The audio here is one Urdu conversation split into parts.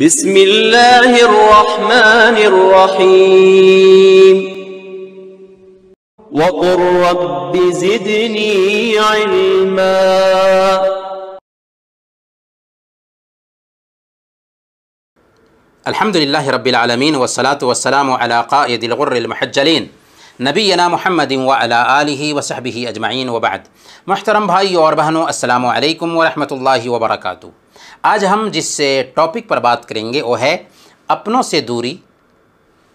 بسم اللہ الرحمن الرحیم وقل رب زدنی علما۔ الحمدللہ رب العالمین والصلاة والسلام علی قائد الغر المحجلین نبینا محمد وعلی آلہ وصحبہ اجمعین وبعد۔ محترم بھائی اور بہنوں، السلام علیکم ورحمۃ اللہ وبرکاتہ۔ آج ہم جس ٹاپک پر بات کریں گے وہ ہے اپنوں سے دوری،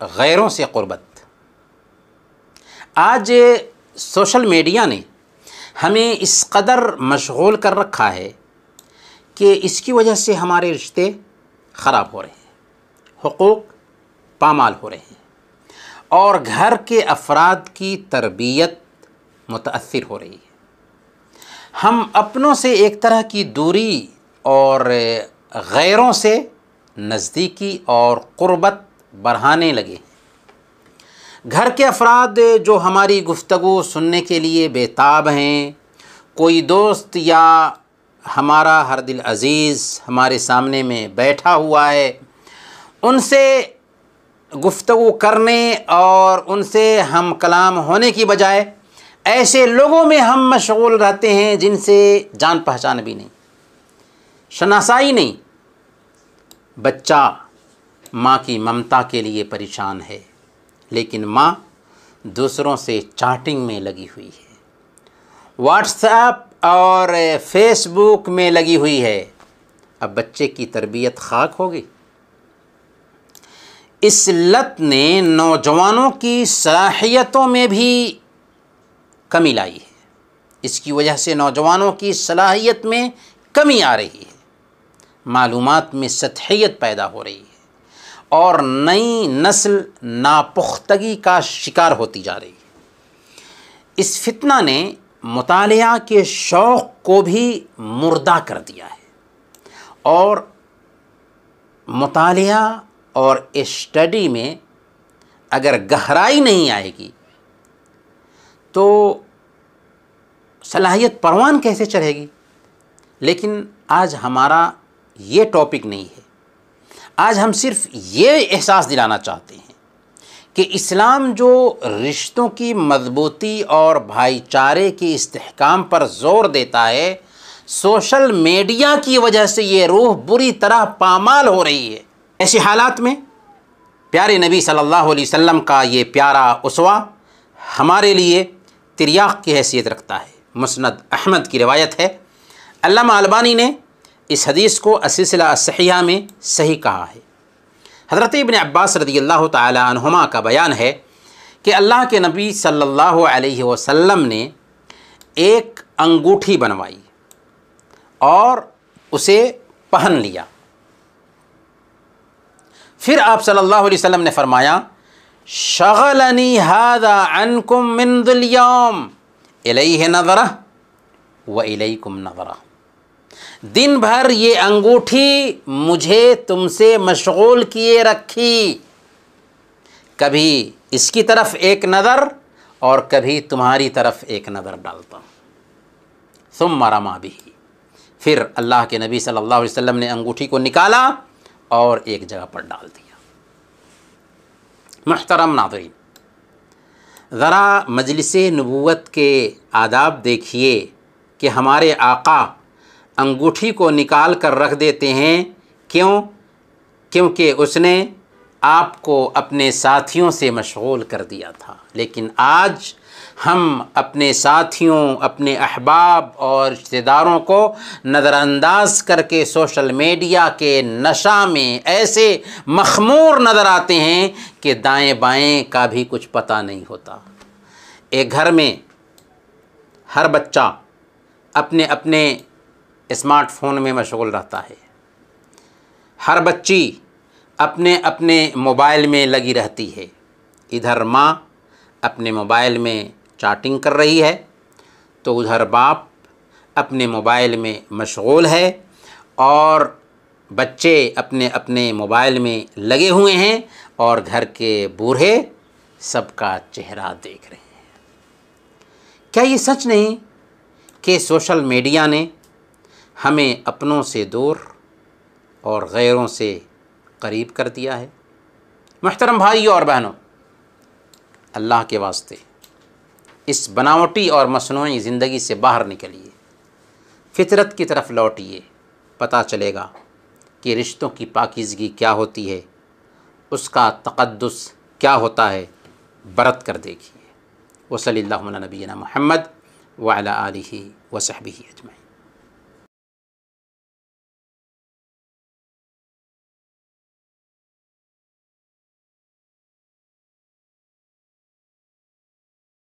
غیروں سے قربت۔ آج سوشل میڈیا نے ہمیں اس قدر مشغول کر رکھا ہے کہ اس کی وجہ سے ہمارے رشتے خراب ہو رہے ہیں، حقوق پامال ہو رہے ہیں اور گھر کے افراد کی تربیت متاثر ہو رہی ہے۔ ہم اپنوں سے ایک طرح کی دوری اور غیروں سے نزدیکی اور قربت بڑھانے لگے۔ گھر کے افراد جو ہماری گفتگو سننے کے لیے بے تاب ہیں، کوئی دوست یا ہمارا ہر دل عزیز ہمارے سامنے میں بیٹھا ہوا ہے، ان سے گفتگو کرنے اور ان سے ہم کلام ہونے کی بجائے ایسے لوگوں میں ہم مشغول رہتے ہیں جن سے جان پہچان بھی نہیں، شناسائی نہیں۔ بچہ ماں کی ممتا کے لیے پریشان ہے، لیکن ماں دوسروں سے چیٹنگ میں لگی ہوئی ہے، واٹس ایپ اور فیس بک میں لگی ہوئی ہے۔ اب بچے کی تربیت خاک ہوگی۔ اس لت نے نوجوانوں کی صلاحیتوں میں بھی کمی لائی ہے۔ اس کی وجہ سے نوجوانوں کی صلاحیت میں کمی آ رہی ہے، معلومات میں سطحیت پیدا ہو رہی ہے اور نئی نسل ناپختگی کا شکار ہوتی جا رہی ہے۔ اس فتنہ نے مطالعہ کے شوق کو بھی مردہ کر دیا ہے اور مطالعہ اور اسٹڈی میں اگر گہرائی نہیں آئے گی تو صلاحیت پروان کیسے چڑھے گی؟ لیکن آج ہمارا یہ ٹاپک نہیں ہے۔ آج ہم صرف یہ احساس دلانا چاہتے ہیں کہ اسلام جو رشتوں کی مضبوطی اور بھائی چارے کی استحکام پر زور دیتا ہے، سوشل میڈیا کی وجہ سے یہ روح بری طرح پامال ہو رہی ہے۔ ایسے حالات میں پیارے نبی صلی اللہ علیہ وسلم کا یہ پیارا اسوہ ہمارے لیے تریاق کی حیثیت رکھتا ہے۔ مسند احمد کی روایت ہے، علامہ البانی نے اس حدیث کو السلسلہ الصحیحہ میں صحیح کہا ہے۔ حضرت ابن عباس رضی اللہ تعالی عنہما کا بیان ہے کہ اللہ کے نبی صلی اللہ علیہ وسلم نے ایک انگوٹھی بنوائی اور اسے پہن لیا۔ پھر آپ صلی اللہ علیہ وسلم نے فرمایا، شغلنی ھذا عنکم منذ اليوم الیہ نظرہ و الیکم نظرہ۔ دن بھر یہ انگوٹھی مجھے تم سے مشغول کیے رکھی، کبھی اس کی طرف ایک نظر اور کبھی تمہاری طرف ایک نظر ڈالتا ہوں۔ ثم رمی بہ، پھر اللہ کے نبی صلی اللہ علیہ وسلم نے انگوٹھی کو نکالا اور ایک جگہ پر ڈال دیا۔ محترم ناظرین، ذرا مجلس نبوت کے آداب دیکھیے کہ ہمارے آقا انگوٹھی کو نکال کر رکھ دیتے ہیں۔ کیونکہ اس نے آپ کو اپنے ساتھیوں سے مشغول کر دیا تھا۔ لیکن آج ہم اپنے ساتھیوں، اپنے احباب اور رشتہ داروں کو نظر انداز کر کے سوشل میڈیا کے نشہ میں ایسے مخمور نظر آتے ہیں کہ دائیں بائیں کا بھی کچھ پتہ نہیں ہوتا۔ ایک گھر میں ہر بچہ اپنے اپنے اسمارٹ فون میں مشغول رہتا ہے، ہر بچی اپنے اپنے موبائل میں لگی رہتی ہے۔ ادھر ماں اپنے موبائل میں چیٹنگ کر رہی ہے تو ادھر باپ اپنے موبائل میں مشغول ہے اور بچے اپنے اپنے موبائل میں لگے ہوئے ہیں اور گھر کے بوڑھے سب کا چہرہ دیکھ رہے ہیں۔ کیا یہ سچ نہیں کہ سوشل میڈیا نے ہمیں اپنوں سے دور اور غیروں سے قریب کر دیا ہے۔ محترم بھائیوں اور بہنوں، اللہ کے واسطے اس بناوٹی اور مصنوعی زندگی سے باہر نکلیے، فطرت کی طرف لوٹیے، پتہ چلے گا کہ رشتوں کی پاکیزگی کیا ہوتی ہے، اس کا تقدس کیا ہوتا ہے، برت کر دیکھیے۔ وصلی اللہ علی نبینا محمد وعلی آلہ وصحبہ اجمعین۔